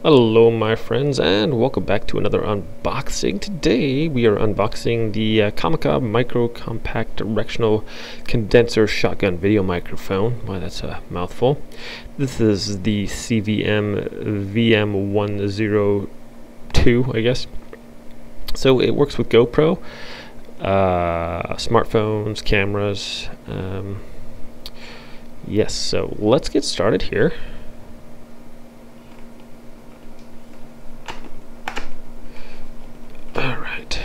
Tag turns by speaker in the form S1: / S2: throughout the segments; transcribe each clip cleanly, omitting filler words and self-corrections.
S1: Hello my friends, and welcome back to another unboxing. Today we are unboxing the Comica Micro Compact Directional Condenser Shotgun Video Microphone. Wow, that's a mouthful. This is the CVM-VM10IIB, I guess. So it works with GoPro, smartphones, cameras. Yes, so let's get started here. Alright.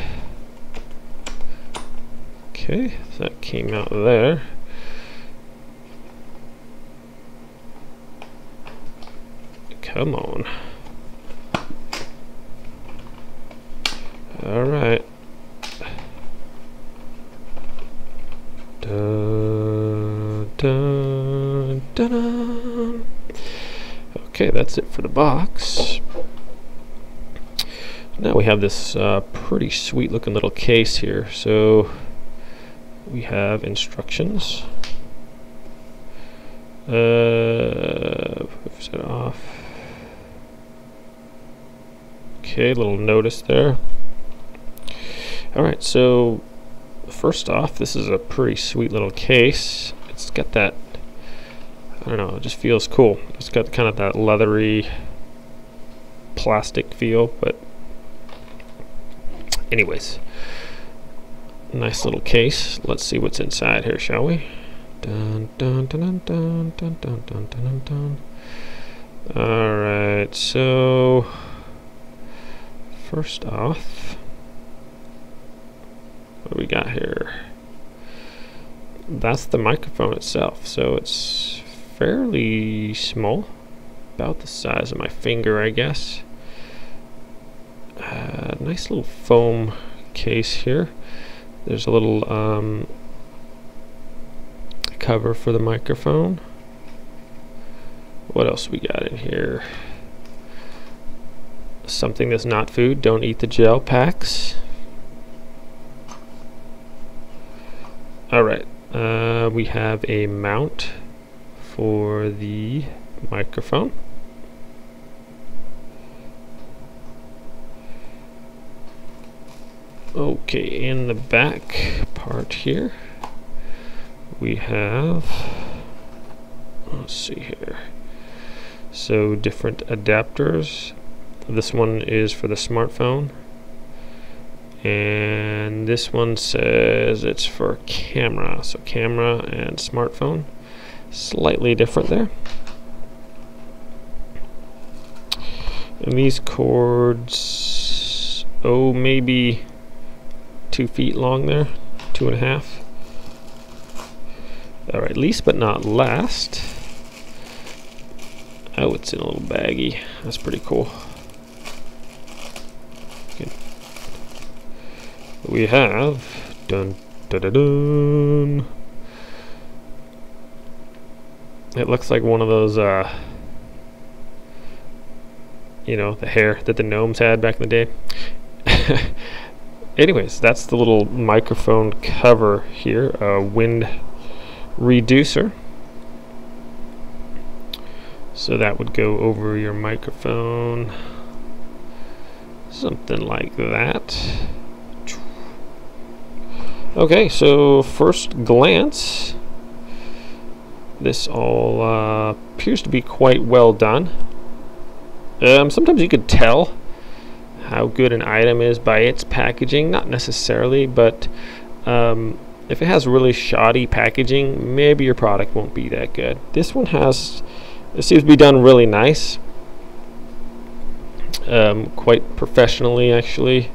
S1: Okay, so that came out there. Come on. Alright. Dun, dun, dun, dun. Okay, that's it for the box. Now we have this pretty sweet looking little case here. So we have instructions. Set it off. Okay, little notice there. Alright, so first off, this is a pretty sweet little case. It's got that, I don't know, it just feels cool. It's got kind of that leathery plastic feel, but anyways, nice little case. Let's see what's inside here, shall we? Dun, dun, dun, dun, dun, dun, dun, dun, dun. Alright, so first off, what do we got here? That's the microphone itself. So it's fairly small, about the size of my finger, I guess. Nice little foam case here. There's a little cover for the microphone. What else we got in here? Something that's not food. Don't eat the gel packs. Alright, we have a mount for the microphone. Okay, in the back part here we have, let's see here, so different adapters. This one is for the smartphone, and this one says it's for camera, so camera and smartphone, slightly different there. And these cords, oh, maybe 2 feet long there, 2.5. Alright, least but not last. Oh, it's in a little baggie. That's pretty cool. Okay. We have dun dun dun dun. It looks like one of those you know, the hair that the gnomes had back in the day. Anyways, that's the little microphone cover here, wind reducer. So that would go over your microphone, something like that. Okay, so first glance, this all appears to be quite well done. Sometimes you could tell how good an item is by its packaging, not necessarily, but if it has really shoddy packaging, maybe your product won't be that good. This one has, it seems to be done really nice, quite professionally actually.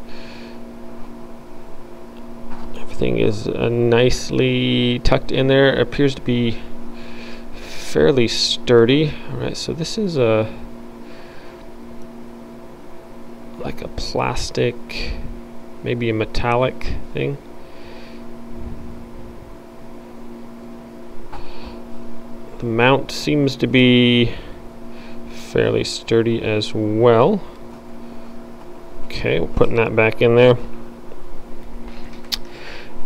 S1: Everything is nicely tucked in there. It appears to be fairly sturdy. Alright, so this is a like a plastic, maybe a metallic thing. The mount seems to be fairly sturdy as well. Okay, we're putting that back in there.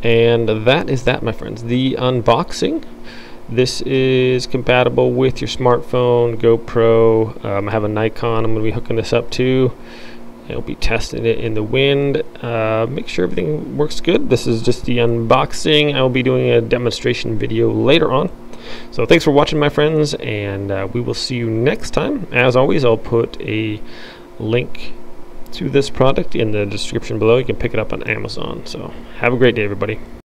S1: And that is that, my friends. The unboxing. This is compatible with your smartphone, GoPro. I have a Nikon I'm going to be hooking this up to. I'll be testing it in the wind. Make sure everything works good. This is just the unboxing. I'll be doing a demonstration video later on. So thanks for watching, my friends, and we will see you next time. As always, I'll put a link to this product in the description below. You can pick it up on Amazon. So have a great day, everybody.